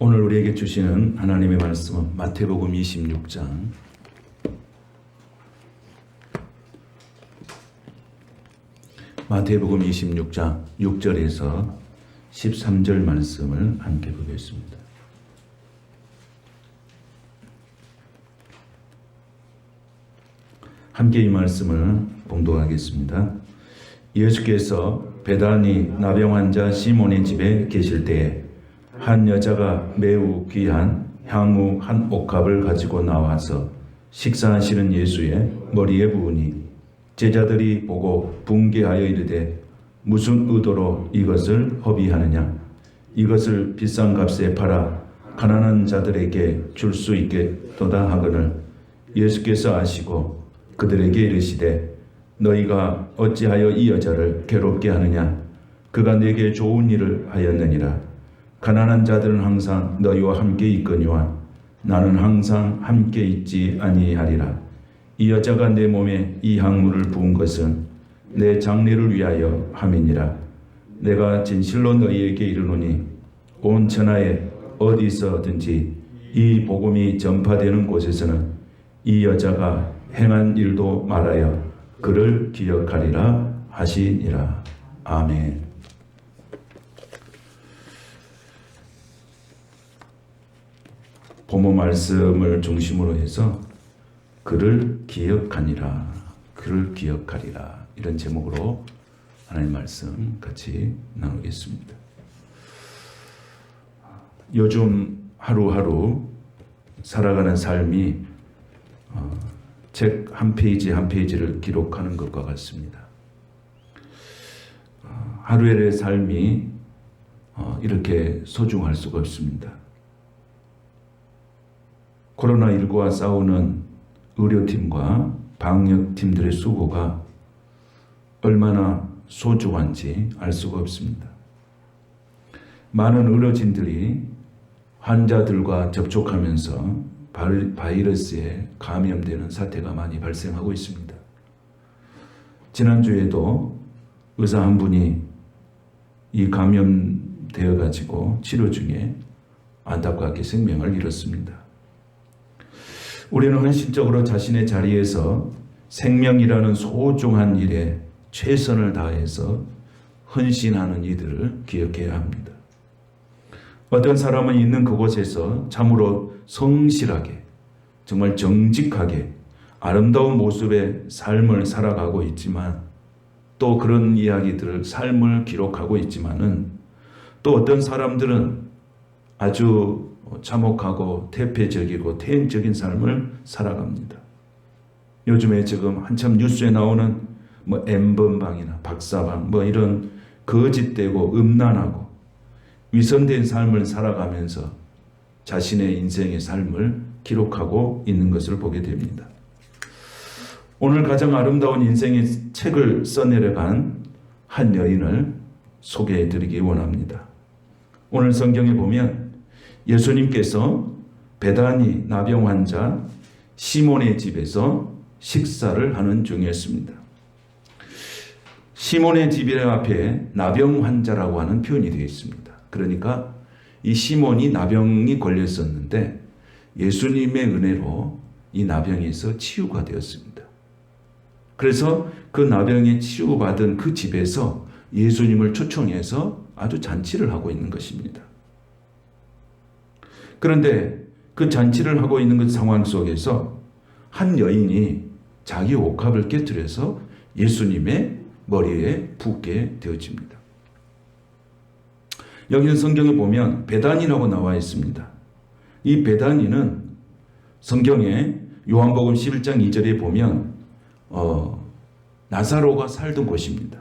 오늘 우리에게 주시는 하나님의 말씀은 마태복음 26장 6절에서 13절 말씀을 함께 보겠습니다. 함께 이 말씀을 봉독하겠습니다. 예수께서 베다니 나병 환자 시몬의 집에 계실 때에 한 여자가 매우 귀한 향후 한 옥합을 가지고 나와서 식사하시는 예수의 머리에 부으니 제자들이 보고 분개하여 이르되 무슨 의도로 이것을 허비하느냐? 이것을 비싼 값에 팔아 가난한 자들에게 줄 수 있겠도다 하거늘 예수께서 아시고 그들에게 이르시되 너희가 어찌하여 이 여자를 괴롭게 하느냐? 그가 내게 좋은 일을 하였느니라. 가난한 자들은 항상 너희와 함께 있거니와 나는 항상 함께 있지 아니하리라. 이 여자가 내 몸에 이 향물을 부은 것은 내 장례를 위하여 함이니라. 내가 진실로 너희에게 이르노니 온 천하에 어디서든지 이 복음이 전파되는 곳에서는 이 여자가 행한 일도 말하여 그를 기억하리라 하시니라. 아멘. 본문 말씀을 중심으로 해서 그를 기억하니라, 그를 기억하리라, 이런 제목으로 하나님 말씀 같이 나누겠습니다. 요즘 하루하루 살아가는 삶이 책 한 페이지 한 페이지를 기록하는 것과 같습니다. 하루의 삶이 이렇게 소중할 수가 없습니다. 코로나19와 싸우는 의료팀과 방역팀들의 수고가 얼마나 소중한지 알 수가 없습니다. 많은 의료진들이 환자들과 접촉하면서 바이러스에 감염되는 사태가 많이 발생하고 있습니다. 지난주에도 의사 한 분이 이 감염되어 가지고 치료 중에 안타깝게 생명을 잃었습니다. 우리는 헌신적으로 자신의 자리에서 생명이라는 소중한 일에 최선을 다해서 헌신하는 이들을 기억해야 합니다. 어떤 사람은 있는 그곳에서 참으로 성실하게, 정말 정직하게 아름다운 모습의 삶을 살아가고 있지만, 또 그런 이야기들을 삶을 기록하고 있지만은, 또 어떤 사람들은 아주 참혹하고 태폐적이고 태행적인 삶을 살아갑니다. 요즘에 지금 한참 뉴스에 나오는 N번방이나 박사방 이런 거짓되고 음란하고 위선된 삶을 살아가면서 자신의 인생의 삶을 기록하고 있는 것을 보게 됩니다. 오늘 가장 아름다운 인생의 책을 써내려간 한 여인을 소개해 드리기 원합니다. 오늘 성경에 보면 예수님께서 베다니 나병 환자 시몬의 집에서 식사를 하는 중이었습니다. 시몬의 집 앞에 나병 환자라고 하는 표현이 되어 있습니다. 그러니까 이 시몬이 나병이 걸렸었는데 예수님의 은혜로 이 나병에서 치유가 되었습니다. 그래서 그 나병에 치유받은 그 집에서 예수님을 초청해서 아주 잔치를 하고 있는 것입니다. 그런데 그 잔치를 하고 있는 그 상황 속에서 한 여인이 자기 옥합을 깨뜨려서 예수님의 머리에 붓게 되어집니다. 여기는 성경에 보면 베다니라고 나와 있습니다. 이 베다니는 성경에 요한복음 11장 2절에 보면 나사로가 살던 곳입니다.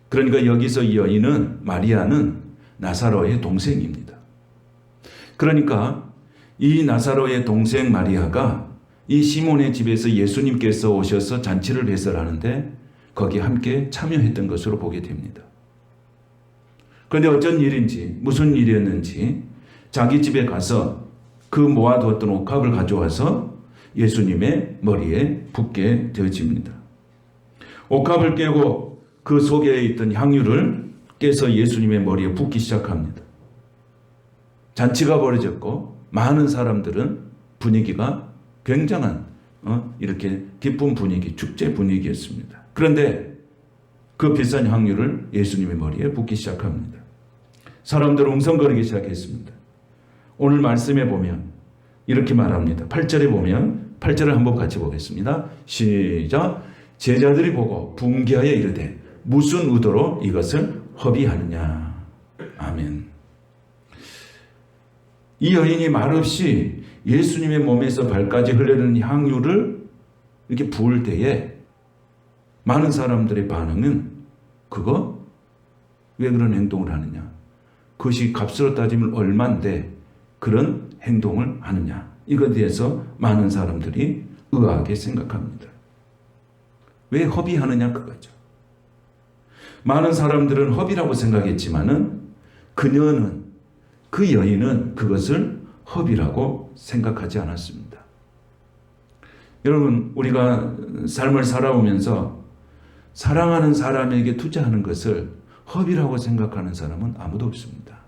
그러니까 여기서 이 여인은, 마리아는 나사로의 동생입니다. 그러니까 이 나사로의 동생 마리아가 이 시몬의 집에서 예수님께서 오셔서 잔치를 배설하는데 거기 함께 참여했던 것으로 보게 됩니다. 그런데 어쩐 일인지, 무슨 일이었는지 자기 집에 가서 그 모아두었던 옥합을 가져와서 예수님의 머리에 붓게 되어집니다. 옥합을 깨고 그 속에 있던 향유를 깨서 예수님의 머리에 붓기 시작합니다. 잔치가 벌어졌고 많은 사람들은 분위기가 굉장한 이렇게 기쁜 분위기, 축제 분위기였습니다. 그런데 그 비싼 향유를 예수님의 머리에 붓기 시작합니다. 사람들은 웅성거리기 시작했습니다. 오늘 말씀에 보면 이렇게 말합니다. 8절에 보면 8절을 한번 같이 보겠습니다. 시작. 제자들이 보고 분개하여 이르되 무슨 의도로 이것을 허비하느냐. 아멘. 이 여인이 말없이 예수님의 몸에서 발까지 흘러내리는 향유를 이렇게 부을 때에 많은 사람들의 반응은 그거 왜 그런 행동을 하느냐. 그것이 값으로 따지면 얼만데 그런 행동을 하느냐. 이것에 대해서 많은 사람들이 의아하게 생각합니다. 왜 허비하느냐 그거죠. 많은 사람들은 허비라고 생각했지만은 그녀는 그 여인은 그것을 허비라고 생각하지 않았습니다. 여러분 우리가 삶을 살아오면서 사랑하는 사람에게 투자하는 것을 허비라고 생각하는 사람은 아무도 없습니다.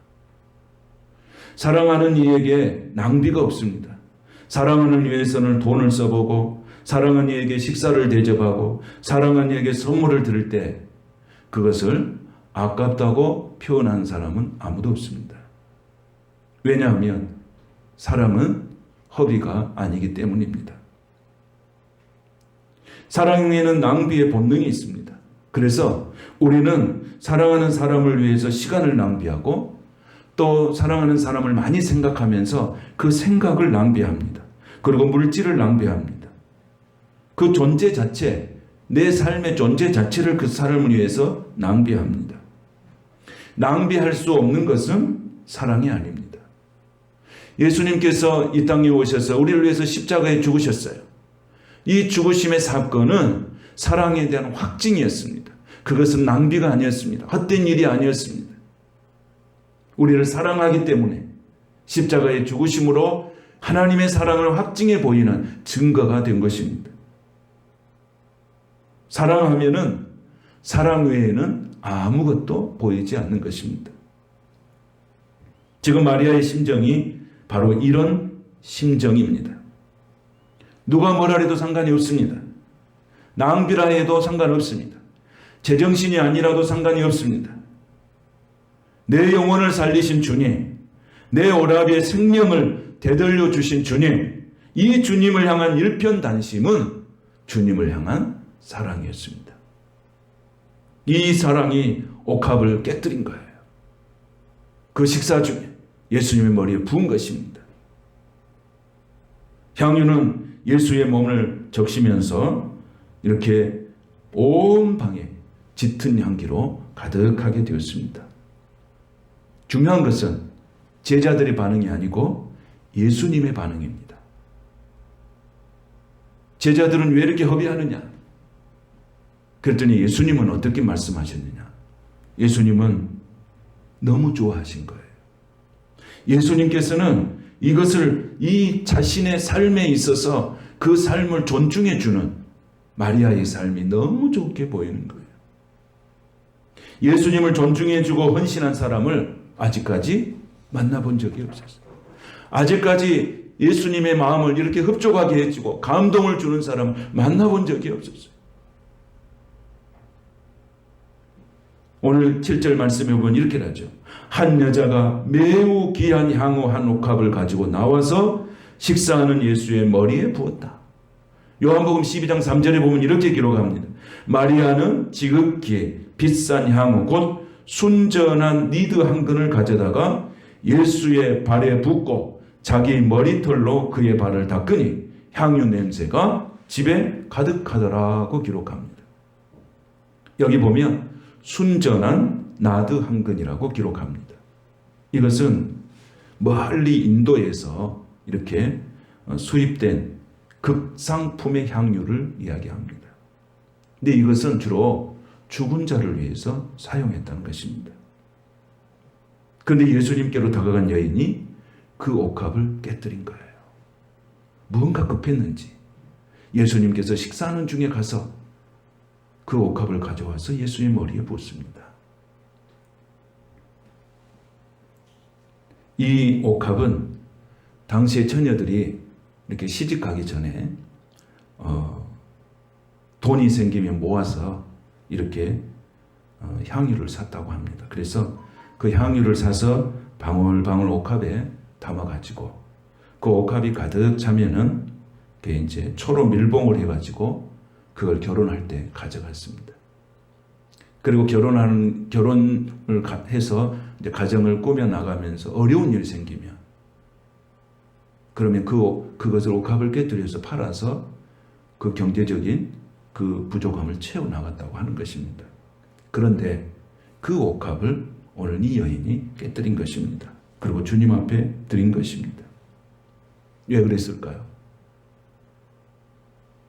사랑하는 이에게 낭비가 없습니다. 사랑하는 이에서는 돈을 써보고 사랑하는 이에게 식사를 대접하고 사랑하는 이에게 선물을 드릴 때 그것을 아깝다고 표현한 사람은 아무도 없습니다. 왜냐하면 사랑은 허비가 아니기 때문입니다. 사랑에는 낭비의 본능이 있습니다. 그래서 우리는 사랑하는 사람을 위해서 시간을 낭비하고 또 사랑하는 사람을 많이 생각하면서 그 생각을 낭비합니다. 그리고 물질을 낭비합니다. 그 존재 자체, 내 삶의 존재 자체를 그 사람을 위해서 낭비합니다. 낭비할 수 없는 것은 사랑이 아닙니다. 예수님께서 이 땅에 오셔서 우리를 위해서 십자가에 죽으셨어요. 이 죽으심의 사건은 사랑에 대한 확증이었습니다. 그것은 낭비가 아니었습니다. 헛된 일이 아니었습니다. 우리를 사랑하기 때문에 십자가의 죽으심으로 하나님의 사랑을 확증해 보이는 증거가 된 것입니다. 사랑하면은 사랑 외에는 아무것도 보이지 않는 것입니다. 지금 마리아의 심정이 바로 이런 심정입니다. 누가 뭐라 해도 상관이 없습니다. 낭비라 해도 상관없습니다. 제정신이 아니라도 상관이 없습니다. 내 영혼을 살리신 주님, 내 오라비의 생명을 되돌려 주신 주님, 이 주님을 향한 일편단심은 주님을 향한 사랑이었습니다. 이 사랑이 옥합을 깨뜨린 거예요. 그 식사 중에 예수님의 머리에 부은 것입니다. 향유는 예수의 몸을 적시면서 이렇게 온 방에 짙은 향기로 가득하게 되었습니다. 중요한 것은 제자들의 반응이 아니고 예수님의 반응입니다. 제자들은 왜 이렇게 허비하느냐? 그랬더니 예수님은 어떻게 말씀하셨느냐? 예수님은 너무 좋아하신 거예요. 예수님께서는 이것을 이 자신의 삶에 있어서 그 삶을 존중해 주는 마리아의 삶이 너무 좋게 보이는 거예요. 예수님을 존중해 주고 헌신한 사람을 아직까지 만나본 적이 없었어요. 아직까지 예수님의 마음을 이렇게 흡족하게 해주고 감동을 주는 사람을 만나본 적이 없었어요. 오늘 7절 말씀에 보면 이렇게 하죠. 한 여자가 매우 귀한 향후 한 옥합을 가지고 나와서 식사하는 예수의 머리에 부었다. 요한복음 12장 3절에 보면 이렇게 기록합니다. 마리아는 지극히 비싼 향후 곧 순전한 니드 한 근을 가져다가 예수의 발에 붓고 자기 머리털로 그의 발을 닦으니 향유 냄새가 집에 가득하더라고 기록합니다. 여기 보면 순전한 나드 한 근이라고 기록합니다. 이것은 멀리 인도에서 이렇게 수입된 극상품의 향유를 이야기합니다. 근데 이것은 주로 죽은 자를 위해서 사용했다는 것입니다. 그런데 예수님께로 다가간 여인이 그 옥합을 깨뜨린 거예요. 무언가 급했는지 예수님께서 식사하는 중에 가서 그 옥합을 가져와서 예수의 머리에 붓습니다. 이 옥합은 당시의 처녀들이 이렇게 시집 가기 전에 돈이 생기면 모아서 이렇게 향유를 샀다고 합니다. 그래서 그 향유를 사서 방울방울 옥합에 담아가지고 그 옥합이 가득 차면은 그게 이제 초로 밀봉을 해가지고 그걸 결혼할 때 가져갔습니다. 그리고 결혼을 해서 이제 가정을 꾸며 나가면서 어려운 일이 생기면 그러면 그것을 옥합을 깨뜨려서 팔아서 그 경제적인 그 부족함을 채워 나갔다고 하는 것입니다. 그런데 그 옥합을 오늘 이 여인이 깨뜨린 것입니다. 그리고 주님 앞에 드린 것입니다. 왜 그랬을까요?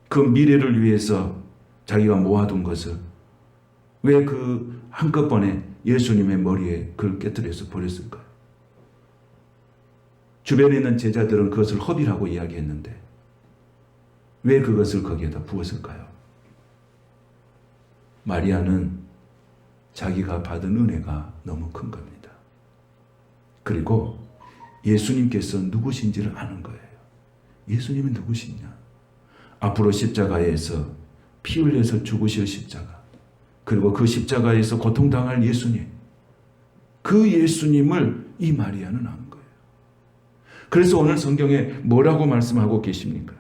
그 미래를 위해서 자기가 모아둔 것을 왜 그 한꺼번에 예수님의 머리에 그걸 깨뜨려서 버렸을까요? 주변에 있는 제자들은 그것을 허비라고 이야기했는데 왜 그것을 거기에다 부었을까요? 마리아는 자기가 받은 은혜가 너무 큰 겁니다. 그리고 예수님께서 누구신지를 아는 거예요. 예수님은 누구시냐? 앞으로 십자가에서 피 흘려서 죽으실 십자가, 그리고 그 십자가에서 고통당할 예수님, 그 예수님을 이 마리아는 아는 거예요. 그래서 오늘 성경에 뭐라고 말씀하고 계십니까?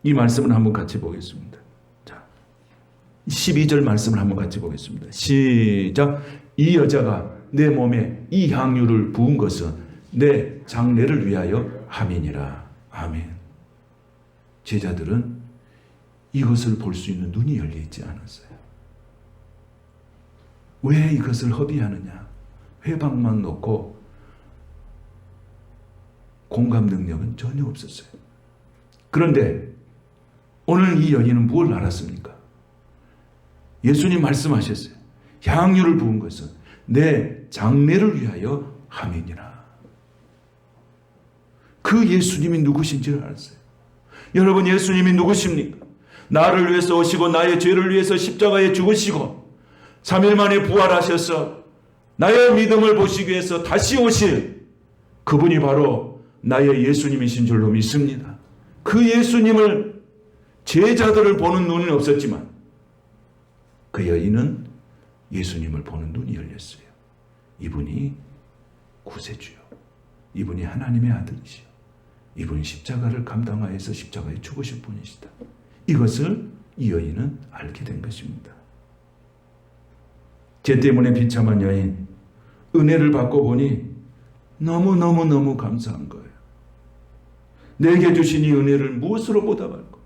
이 말씀을 한번 같이 보겠습니다. 자, 12절 말씀을 한번 같이 보겠습니다. 시작. 이 여자가 내 몸에 이 향유를 부은 것은 내 장례를 위하여 함이니라. 아멘. 제자들은 이것을 볼 수 있는 눈이 열려 있지 않았어요. 왜 이것을 허비하느냐? 회방만 놓고 공감 능력은 전혀 없었어요. 그런데 오늘 이 여인은 뭘 알았습니까? 예수님 말씀하셨어요. 향유를 부은 것은 내 장례를 위하여 함이니라. 그 예수님이 누구신지를 알았어요. 여러분, 예수님이 누구십니까? 나를 위해서 오시고 나의 죄를 위해서 십자가에 죽으시고 3일 만에 부활하셔서 나의 믿음을 보시기 위해서 다시 오실 그분이 바로 나의 예수님이신 줄로 믿습니다. 그 예수님을 제자들을 보는 눈은 없었지만 그 여인은 예수님을 보는 눈이 열렸어요. 이분이 구세주요. 이분이 하나님의 아들이시요. 이분이 십자가를 감당하여서 십자가에 죽으실 분이시다. 이것을 이 여인은 알게 된 것입니다. 죄 때문에 비참한 여인, 은혜를 받고 보니 너무너무너무 감사한 거예요. 내게 주신 이 은혜를 무엇으로 보답할까?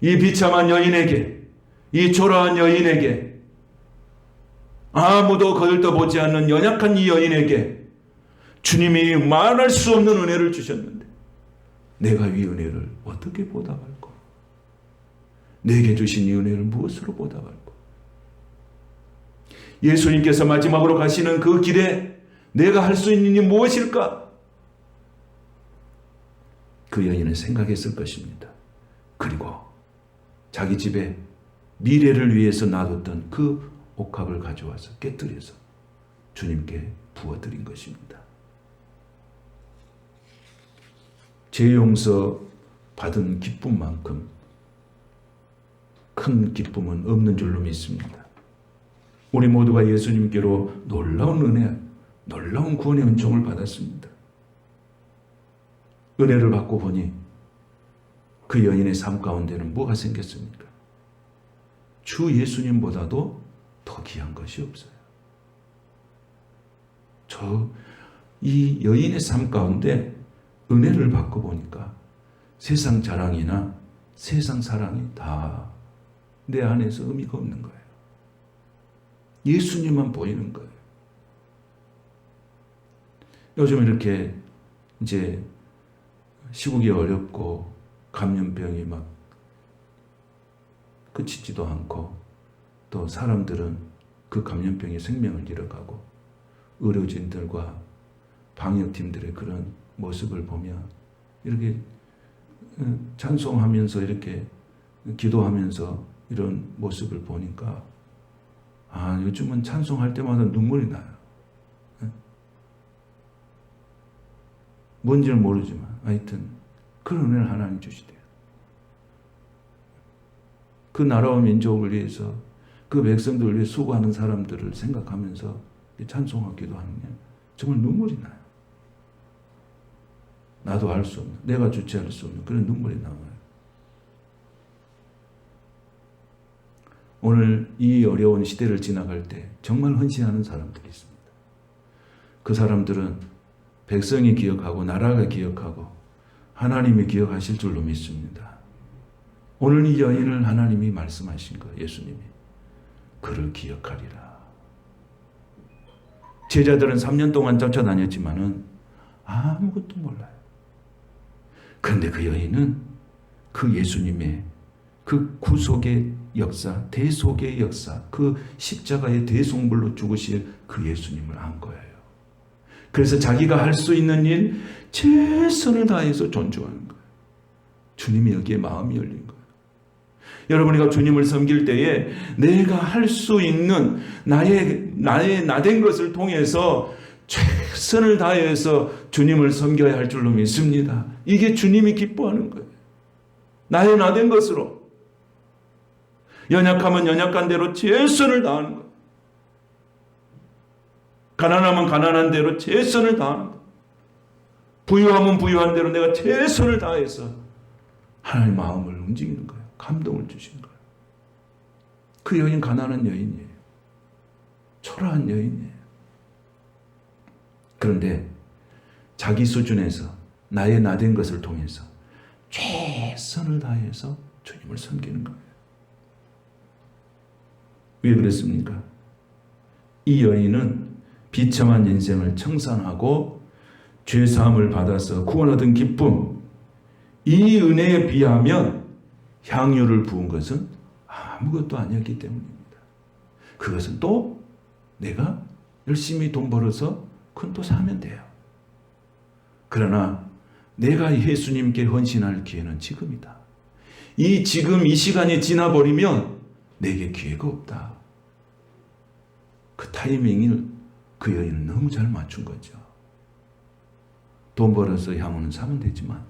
이 비참한 여인에게, 이 초라한 여인에게, 아무도 거들떠보지 않는 연약한 이 여인에게 주님이 말할 수 없는 은혜를 주셨는데 내가 이 은혜를 어떻게 보답할까? 내게 주신 이 은혜를 무엇으로 보답할까? 예수님께서 마지막으로 가시는 그 길에 내가 할 수 있는 일이 무엇일까? 그 여인은 생각했을 것입니다. 그리고 자기 집에 미래를 위해서 놔뒀던 그 옥합을 가져와서 깨뜨려서 주님께 부어드린 것입니다. 죄 용서 받은 기쁨만큼 큰 기쁨은 없는 줄로 믿습니다. 우리 모두가 예수님께로 놀라운 은혜, 놀라운 구원의 은총을 받았습니다. 은혜를 받고 보니 그 여인의 삶 가운데는 뭐가 생겼습니까? 주 예수님보다도 더 귀한 것이 없어요. 이 여인의 삶 가운데 은혜를 받고 보니까 세상 자랑이나 세상 사랑이 다 내 안에서 의미가 없는 거예요. 예수님만 보이는 거예요. 요즘 이렇게 이제 시국이 어렵고 감염병이 막 그치지도 않고 또 사람들은 그 감염병에 생명을 잃어가고 의료진들과 방역팀들의 그런 모습을 보면 이렇게 찬송하면서 이렇게 기도하면서 이런 모습을 보니까 요즘은 찬송할 때마다 눈물이 나요. 뭔지는 모르지만 하여튼 그런 은혜를 하나님 주시대요. 그 나라와 민족을 위해서 그 백성들을 위해 수고하는 사람들을 생각하면서 찬송하기도 하는 게 정말 눈물이 나요. 나도 알 수 없는, 내가 주체할 수 없는 그런 눈물이 나와요. 오늘 이 어려운 시대를 지나갈 때 정말 헌신하는 사람들이 있습니다. 그 사람들은 백성이 기억하고 나라가 기억하고 하나님이 기억하실 줄로 믿습니다. 오늘 이 여인을 하나님이 말씀하신 거예요. 예수님이. 그를 기억하리라. 제자들은 3년 동안 쫓아다녔지만은 아무것도 몰라요. 그런데 그 여인은 그 예수님의 그 구속의 역사, 대속의 역사, 그 십자가의 대속물로 죽으실 그 예수님을 안 거예요. 그래서 자기가 할 수 있는 일 최선을 다해서 존중하는 거예요. 주님이 여기에 마음이 열린 거예요. 여러분이가 주님을 섬길 때에 내가 할 수 있는 나의 나된 것을 통해서 최선을 다해서 주님을 섬겨야 할 줄로 믿습니다. 이게 주님이 기뻐하는 거예요. 나의 나된 것으로. 연약하면 연약한 대로 최선을 다하는 거예요. 가난하면 가난한 대로 최선을 다하는 거예요. 부유하면 부유한 대로 내가 최선을 다해서 하나님의 마음을 움직이는 거예요. 감동을 주신 거예요. 그 여인 가난한 여인이에요. 초라한 여인이에요. 그런데 자기 수준에서 나의 나된 것을 통해서 최선을 다해서 주님을 섬기는 거예요. 왜 그랬습니까? 이 여인은 비참한 인생을 청산하고 죄사함을 받아서 구원 얻은 기쁨, 이 은혜에 비하면 향유를 부은 것은 아무것도 아니었기 때문입니다. 그것은 또 내가 열심히 돈 벌어서 그건 또 사면 돼요. 그러나 내가 예수님께 헌신할 기회는 지금이다. 지금 이 시간이 지나버리면 내게 기회가 없다. 그 타이밍을 그 여인은 너무 잘 맞춘 거죠. 돈 벌어서 향후는 사면 되지만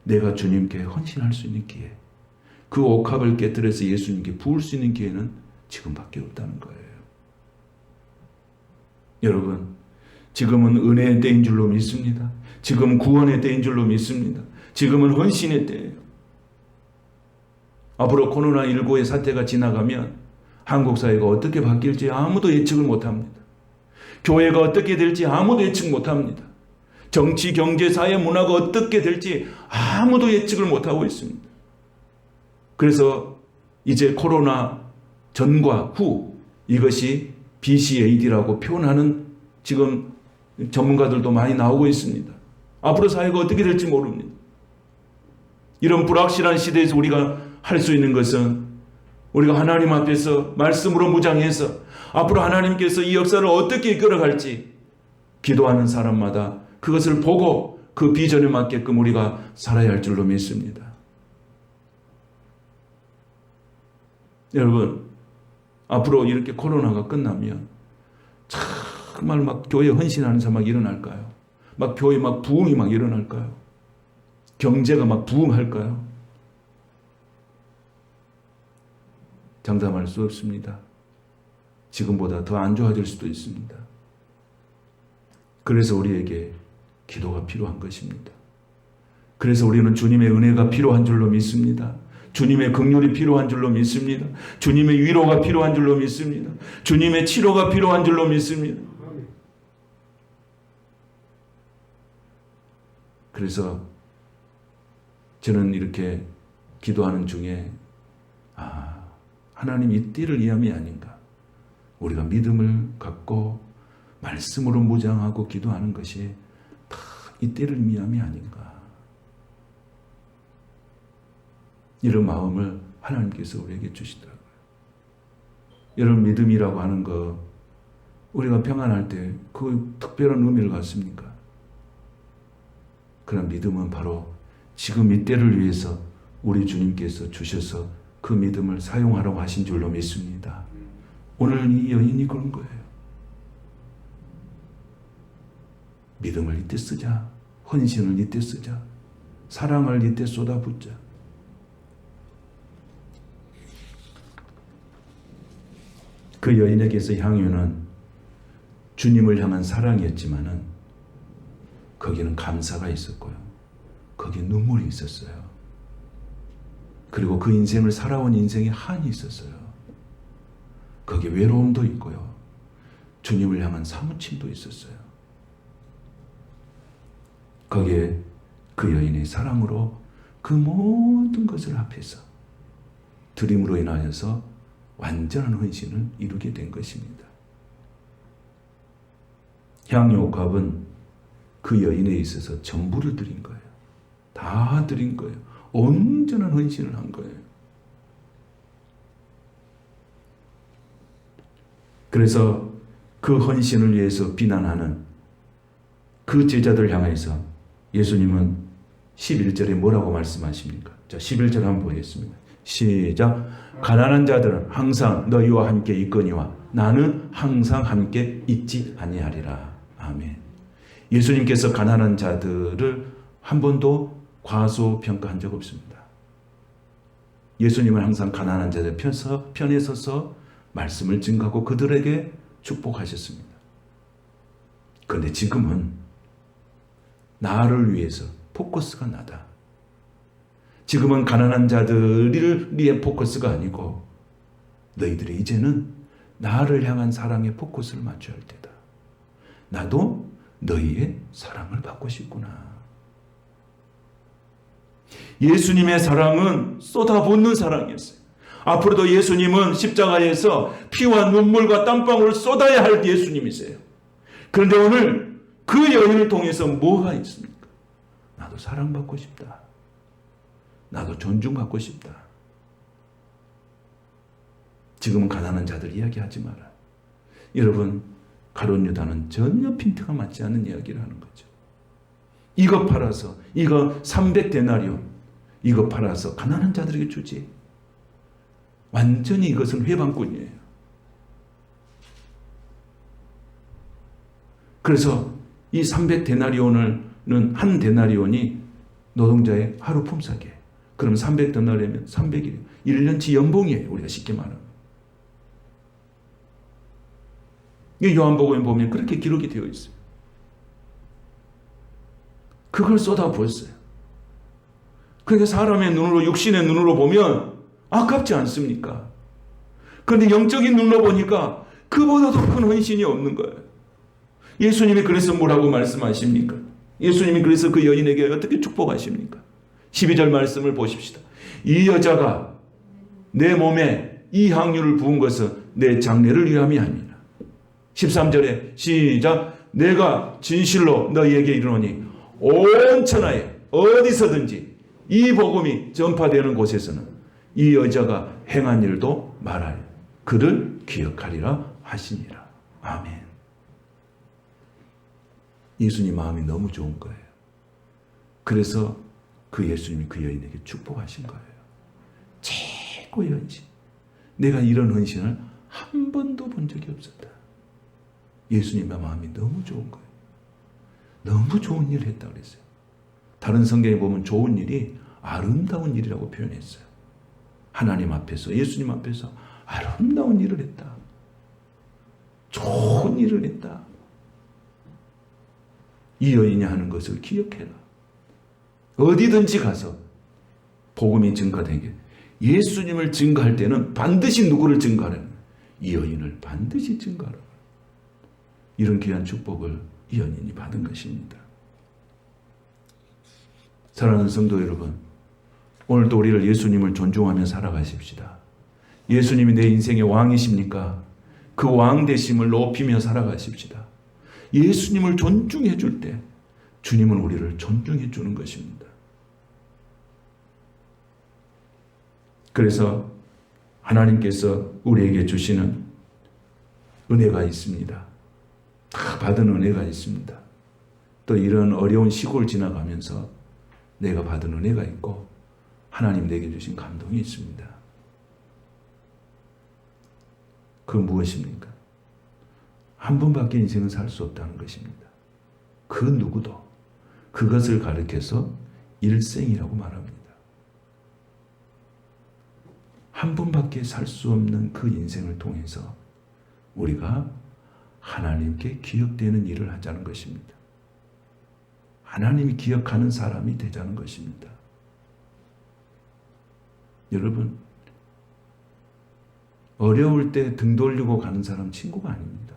내가 주님께 헌신할 수 있는 기회, 그 옥합을 깨뜨려서 예수님께 부을 수 있는 기회는 지금밖에 없다는 거예요. 여러분, 지금은 은혜의 때인 줄로 믿습니다. 지금은 구원의 때인 줄로 믿습니다. 지금은 헌신의 때예요. 앞으로 코로나19의 사태가 지나가면 한국 사회가 어떻게 바뀔지 아무도 예측을 못합니다. 교회가 어떻게 될지 아무도 예측 못합니다. 정치, 경제, 사회, 문화가 어떻게 될지 아무도 예측을 못하고 있습니다. 그래서 이제 코로나 전과 후 이것이 BCAD라고 표현하는 지금 전문가들도 많이 나오고 있습니다. 앞으로 사회가 어떻게 될지 모릅니다. 이런 불확실한 시대에서 우리가 할 수 있는 것은 우리가 하나님 앞에서 말씀으로 무장해서 앞으로 하나님께서 이 역사를 어떻게 이끌어갈지 기도하는 사람마다 그것을 보고 그 비전에 맞게끔 우리가 살아야 할 줄로 믿습니다. 여러분, 앞으로 이렇게 코로나가 끝나면 정말 막 교회 헌신하는 사람 막 일어날까요? 막 교회 막 부흥이 막 일어날까요? 경제가 막 부흥할까요? 장담할 수 없습니다. 지금보다 더 안 좋아질 수도 있습니다. 그래서 우리에게 기도가 필요한 것입니다. 그래서 우리는 주님의 은혜가 필요한 줄로 믿습니다. 주님의 긍휼이 필요한 줄로 믿습니다. 주님의 위로가 필요한 줄로 믿습니다. 주님의 치료가 필요한 줄로 믿습니다. 그래서 저는 이렇게 기도하는 중에 하나님 이 때를 위함이 아닌가. 우리가 믿음을 갖고 말씀으로 무장하고 기도하는 것이 다 이 때를 위함이 아닌가. 이런 마음을 하나님께서 우리에게 주시더라고요. 여러분, 믿음이라고 하는 거 우리가 평안할 때 그 특별한 의미를 갖습니까? 그런 믿음은 바로 지금 이 때를 위해서 우리 주님께서 주셔서 그 믿음을 사용하라고 하신 줄로 믿습니다. 오늘 이 여인이 그런 거예요. 믿음을 이때 쓰자. 헌신을 이때 쓰자. 사랑을 이때 쏟아붓자. 그 여인에게서 향유는 주님을 향한 사랑이었지만은 거기는 감사가 있었고요. 거기에 눈물이 있었어요. 그리고 그 인생을 살아온 인생에 한이 있었어요. 거기에 외로움도 있고요. 주님을 향한 사무침도 있었어요. 거기에 그 여인의 사랑으로 그 모든 것을 합해서 드림으로 인하여서 완전한 헌신을 이루게 된 것입니다. 향유옥합은 그 여인에 있어서 전부를 드린 거예요. 다 드린 거예요. 온전한 헌신을 한 거예요. 그래서 그 헌신을 위해서 비난하는 그 제자들 향해서 예수님은 11절에 뭐라고 말씀하십니까? 자, 11절 한번 보겠습니다. 시작. 가난한 자들은 항상 너희와 함께 있거니와 나는 항상 함께 있지 아니하리라. 아멘. 예수님께서 가난한 자들을 한 번도 과소평가한 적 없습니다. 예수님은 항상 가난한 자들 편에 서서 말씀을 증거하고 그들에게 축복하셨습니다. 그런데 지금은 나를 위해서 포커스가 나다. 지금은 가난한 자들을 위해 포커스가 아니고 너희들이 이제는 나를 향한 사랑에 포커스를 맞춰야 할 때다. 나도 너희의 사랑을 받고 싶구나. 예수님의 사랑은 쏟아붓는 사랑이었어요. 앞으로도 예수님은 십자가에서 피와 눈물과 땀방울을 쏟아야 할 예수님이세요. 그런데 오늘 그 여인을 통해서 뭐가 있습니까? 나도 사랑받고 싶다. 나도 존중받고 싶다. 지금은 가난한 자들 이야기하지 마라. 여러분, 가룟 유다는 전혀 핀트가 맞지 않는 이야기를 하는 거죠. 이거 팔아서, 이거 300데나리온, 이거 팔아서 가난한 자들에게 주지. 완전히 이것은 회방꾼이에요. 그래서 이 300데나리온은 한 데나리온이 노동자의 하루 품삯이에요. 그럼 300데나리온이면 300일, 1년치 연봉이에요. 우리가 쉽게 말하면. 요한복음에 보면 그렇게 기록이 되어 있어요. 그걸 쏟아부었어요. 그러니까 사람의 눈으로, 육신의 눈으로 보면 아깝지 않습니까? 그런데 영적인 눈으로 보니까 그보다도 큰 헌신이 없는 거예요. 예수님이 그래서 뭐라고 말씀하십니까? 예수님이 그래서 그 여인에게 어떻게 축복하십니까? 12절 말씀을 보십시다. 이 여자가 내 몸에 이 향유를 부은 것은 내 장례를 위함이 아니라. 13절에 시작. 내가 진실로 너희에게 이르노니 온 천하에 어디서든지 이 복음이 전파되는 곳에서는 이 여자가 행한 일도 말하여 그를 기억하리라 하시니라. 아멘. 예수님 마음이 너무 좋은 거예요. 그래서 그 예수님이 그 여인에게 축복하신 거예요. 최고의 헌신. 내가 이런 헌신을 한 번도 본 적이 없었다. 예수님의 마음이 너무 좋은 거예요. 너무 좋은 일을 했다 그랬어요. 다른 성경에 보면 좋은 일이 아름다운 일이라고 표현했어요. 하나님 앞에서, 예수님 앞에서 아름다운 일을 했다. 좋은 일을 했다. 이 여인이 하는 것을 기억해라. 어디든지 가서 복음이 증가되게. 예수님을 증거할 때는 반드시 누구를 증거하라는 거예요. 이 여인을 반드시 증거하라. 이런 귀한 축복을 이 여인이 받은 것입니다. 사랑하는 성도 여러분, 오늘도 우리를 예수님을 존중하며 살아가십시다. 예수님이 내 인생의 왕이십니까? 그 왕 되심을 높이며 살아가십시다. 예수님을 존중해 줄 때 주님은 우리를 존중해 주는 것입니다. 그래서 하나님께서 우리에게 주시는 은혜가 있습니다. 다 받은 은혜가 있습니다. 또 이런 어려운 시골 지나가면서 내가 받은 은혜가 있고 하나님 내게 주신 감동이 있습니다. 그 무엇입니까? 한 번밖에 인생은 살 수 없다는 것입니다. 그 누구도 그것을 가리켜서 일생이라고 말합니다. 한 번밖에 살 수 없는 그 인생을 통해서 우리가 하나님께 기억되는 일을 하자는 것입니다. 하나님이 기억하는 사람이 되자는 것입니다. 여러분, 어려울 때 등 돌리고 가는 사람 친구가 아닙니다.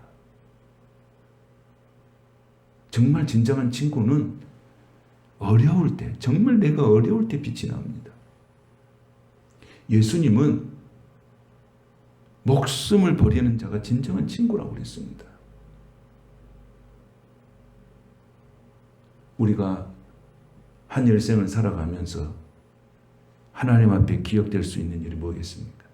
정말 진정한 친구는 어려울 때, 정말 내가 어려울 때 빛이 납니다. 예수님은 목숨을 버리는 자가 진정한 친구라고 그랬습니다. 우리가 한 일생을 살아가면서 하나님 앞에 기억될 수 있는 일이 뭐겠습니까?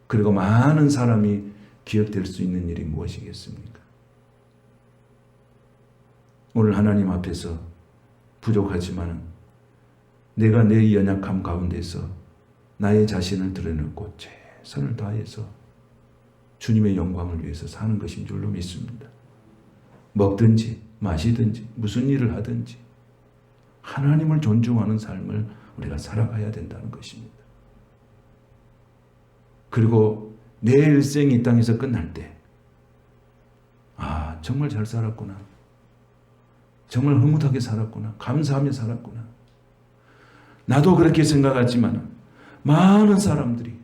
그리고 많은 사람이 기억될 수 있는 일이 무엇이겠습니까? 오늘 하나님 앞에서 부족하지만 내가 내 연약함 가운데서 나의 자신을 드러내고 최선을 다해서 주님의 영광을 위해서 사는 것인 줄로 믿습니다. 먹든지 마시든지 무슨 일을 하든지 하나님을 존중하는 삶을 우리가 살아가야 된다는 것입니다. 그리고 내 일생이 이 땅에서 끝날 때, 아, 정말 잘 살았구나. 정말 흐뭇하게 살았구나. 감사하며 살았구나. 나도 그렇게 생각하지만 많은 사람들이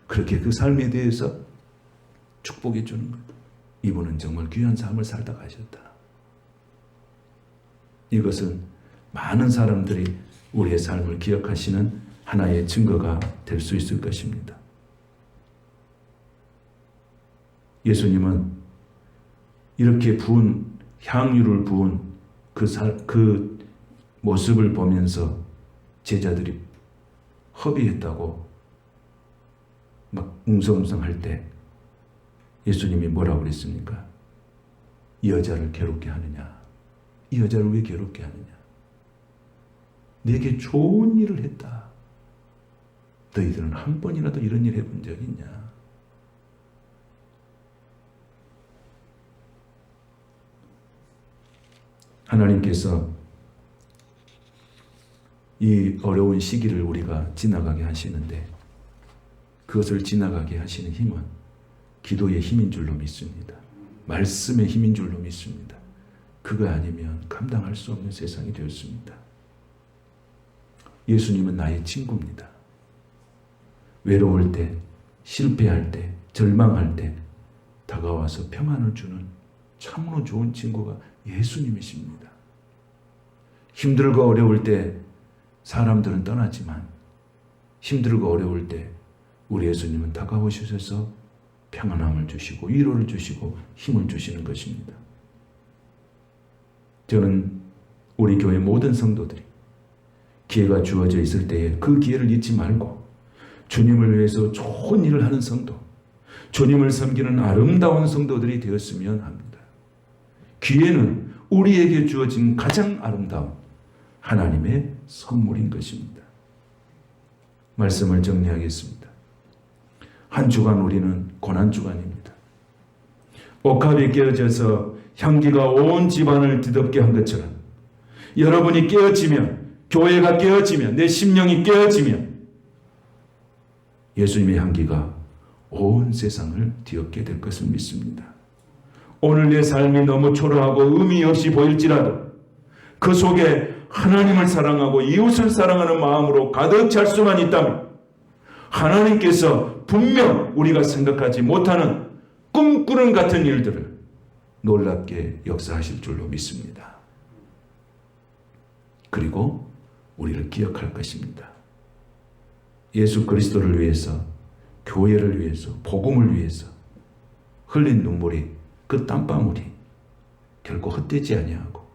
그렇게 그 삶에 대해서 축복해 주는 것. 이분은 정말 귀한 삶을 살다 가셨다. 이것은 많은 사람들이 우리의 삶을 기억하시는 하나의 증거가 될 수 있을 것입니다. 예수님은 이렇게 향유를 부은 그 모습을 보면서 제자들이 허비했다고 막 웅성웅성할 때 예수님이 뭐라고 그랬습니까? 이 여자를 괴롭게 하느냐? 이 여자를 왜 괴롭게 하느냐? 내게 좋은 일을 했다. 너희들은 한 번이라도 이런 일 해본 적 있냐? 하나님께서 이 어려운 시기를 우리가 지나가게 하시는데 그것을 지나가게 하시는 힘은 기도의 힘인 줄로 믿습니다. 말씀의 힘인 줄로 믿습니다. 그거 아니면 감당할 수 없는 세상이 되었습니다. 예수님은 나의 친구입니다. 외로울 때, 실패할 때, 절망할 때 다가와서 평안을 주는 참으로 좋은 친구가 예수님이십니다. 힘들고 어려울 때 사람들은 떠나지만 힘들고 어려울 때 우리 예수님은 다가오셔서 평안함을 주시고 위로를 주시고 힘을 주시는 것입니다. 저는 우리 교회 모든 성도들이 기회가 주어져 있을 때에 그 기회를 잊지 말고 주님을 위해서 좋은 일을 하는 성도, 주님을 섬기는 아름다운 성도들이 되었으면 합니다. 기회는 우리에게 주어진 가장 아름다운 하나님의 선물인 것입니다. 말씀을 정리하겠습니다. 한 주간 우리는 고난주간입니다. 옥합이 깨어져서 향기가 온 집안을 뒤덮게 한 것처럼 여러분이 깨어지면, 교회가 깨어지면, 내 심령이 깨어지면 예수님의 향기가 온 세상을 뒤덮게 될 것을 믿습니다. 오늘 내 삶이 너무 초라하고 의미 없이 보일지라도 그 속에 하나님을 사랑하고 이웃을 사랑하는 마음으로 가득 찰 수만 있다면 하나님께서 분명 우리가 생각하지 못하는 꿈꾸는 같은 일들을 놀랍게 역사하실 줄로 믿습니다. 그리고 우리를 기억할 것입니다. 예수 그리스도를 위해서, 교회를 위해서, 복음을 위해서 흘린 눈물이, 그 땀방울이 결코 헛되지 아니하고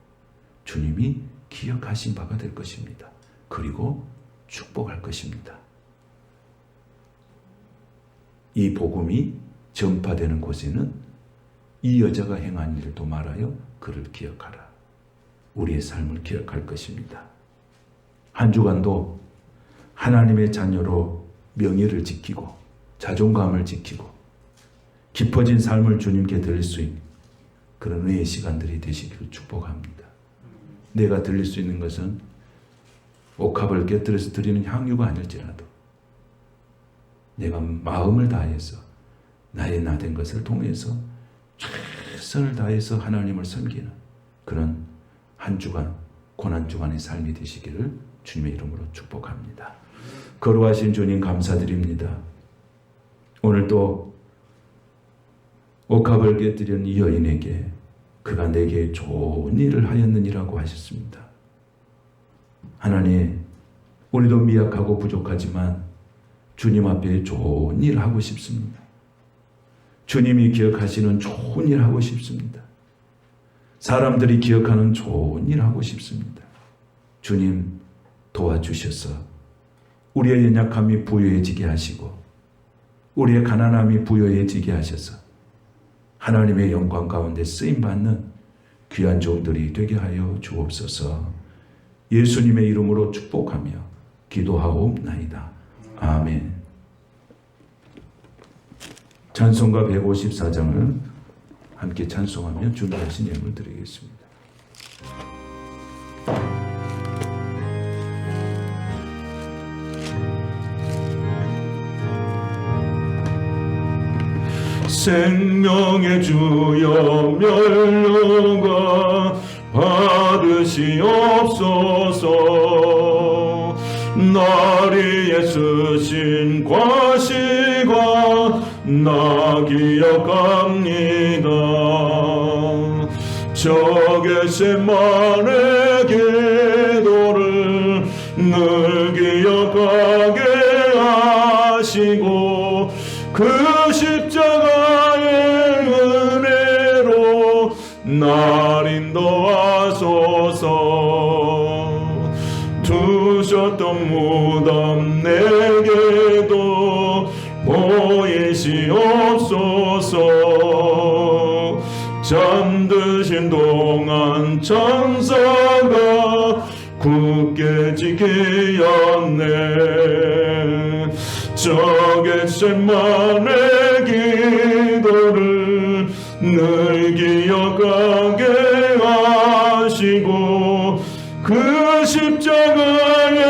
주님이 기억하신 바가 될 것입니다. 그리고 축복할 것입니다. 이 복음이 전파되는 곳에는 이 여자가 행한 일도 말하여 그를 기억하라. 우리의 삶을 기억할 것입니다. 한 주간도 하나님의 자녀로 명예를 지키고 자존감을 지키고 깊어진 삶을 주님께 드릴 수 있는 그런 은혜의 시간들이 되시기를 축복합니다. 내가 드릴 수 있는 것은 옥합을 깨뜨려서 드리는 향유가 아닐지라도 내가 마음을 다해서 나의 나된 것을 통해서 최선을 다해서 하나님을 섬기는 그런 한 주간, 고난 주간의 삶이 되시기를 주님의 이름으로 축복합니다. 거룩하신 주님 감사드립니다. 오늘 또 옥합을 깨뜨린 이 여인에게 그가 내게 좋은 일을 하였느니라고 하셨습니다. 하나님, 우리도 미약하고 부족하지만 주님 앞에 좋은 일 하고 싶습니다. 주님이 기억하시는 좋은 일 하고 싶습니다. 사람들이 기억하는 좋은 일 하고 싶습니다. 주님 도와주셔서 우리의 연약함이 부유해지게 하시고 우리의 가난함이 부유해지게 하셔서 하나님의 영광 가운데 쓰임받는 귀한 종들이 되게 하여 주옵소서. 예수님의 이름으로 축복하며 기도하옵나이다. 아멘. 찬송가 154장을 함께 찬송하며 준비하신 예물 드리겠습니다. 생명의 주여 멸류관 받으시옵소서. 나리에 쓰신 과시가 나 기억합니다. 저 겟세마네 기도를 늘 기억하게 하시고 그 십자가의 은혜로 날 인도하소서. 두셨던 무덤 내게도 보이시옵소서. 잠드신 동안 천사가 굳게 지키었네. 저 겟세마네 기도를 늘 기억하게 하시고 그 십자가의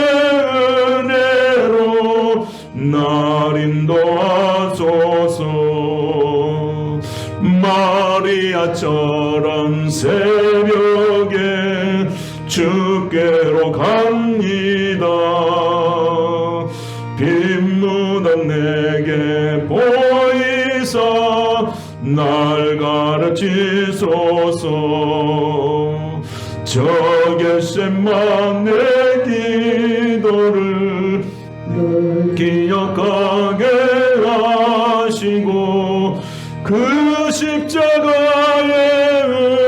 은혜로 날 인도하소서. 마리아처럼 새벽에 주께로 갑니다. 빈 무덤 내게 보이사 날 가르치소서. 저 겟세마네 기도를 기억하게 하시고 그 십자가의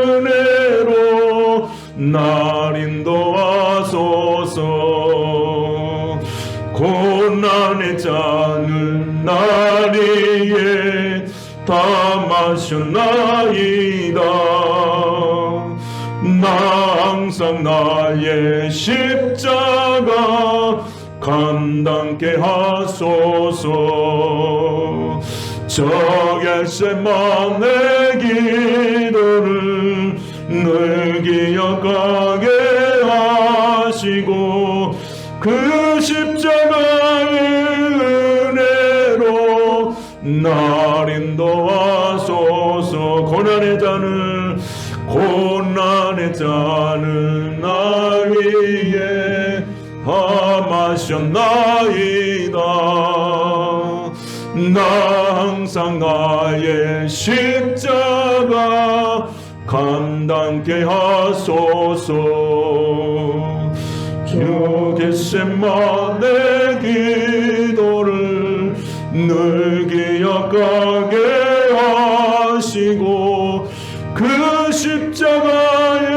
은혜로 날 인도하소서. 고난의 잔을 날 위에 다 마셨나이다. 나 항상 나의 십자가 감당케 하소서. 저 겟세마네 기도를 늘 기억하게 하시고 그 십자가의 은혜로 날 인도하소서. 고난의 잔을 날 위에 다 마셨나이다. 나 항상 나의 십자가 감당케 하소서. 주 겟세마네 기도를 늘 기억하게 하시고 그 십자가의